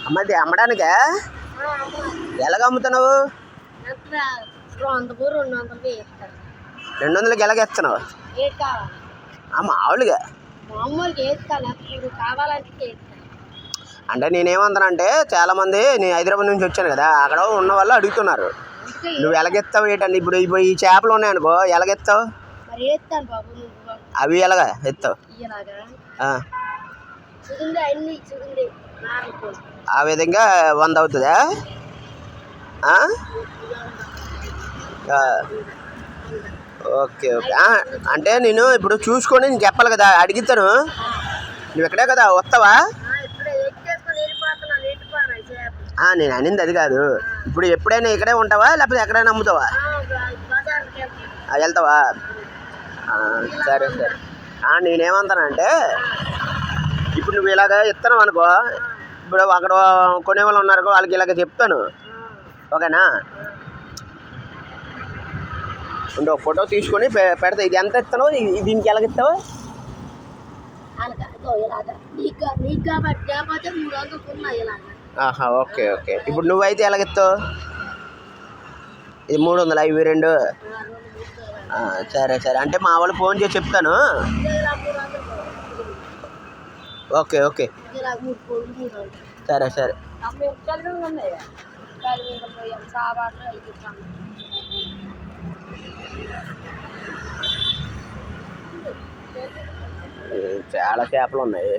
అమ్మది అమ్మడానికా? ఎలాగ అమ్ముతున్నావు? 200కి ఎలాగ ఇస్తున్నావు? మామూలుగా అంటే నేనేమంటానంటే చాలామంది నేను హైదరాబాద్ నుంచి వచ్చాను కదా, అక్కడ ఉన్న వాళ్ళు అడుగుతున్నారు నువ్వు ఎలాగెత్తావు ఏంటండి. ఇప్పుడు ఈ చేపలు ఉన్నాయనుకో ఎలాగెత్తావు? అవి ఎలాగా ఎత్తావు? ఆ విధంగా 100 అవుతుందా? Okay okay. అంటే నేను ఇప్పుడు చూసుకొని నేను చెప్పాలి కదా, అడుగుతాను. నువ్వు ఇక్కడే కదా, వస్తావా? నేను అనింది అది కాదు. ఇప్పుడు ఎప్పుడైనా ఇక్కడే ఉంటావా లేకపోతే ఎక్కడైనా అమ్ముతావా? వెళ్తావా? సరే సరే. నేనేమంటానంటే ఇప్పుడు నువ్వు ఇలాగ ఇస్తున్నావు అనుకో, ఇప్పుడు అక్కడ కొనేవాళ్ళు ఉన్నారు వాళ్ళకి ఇలాగ చెప్తాను, ఓకేనా? అంటే ఒక ఫోటో తీసుకొని పెడతా. ఇది ఎంత ఇస్తావు? దీనికి ఎలాగ ఇస్తావు? Okay okay. ఇప్పుడు నువ్వైతే ఎలాగెత్తావు? ఇది 300, ఇవి 2. సరే సరే. అంటే మా వాళ్ళు ఫోన్ చేసి చెప్తాను. Okay okay. సరే సరే. చాలా చేపలు ఉన్నాయి.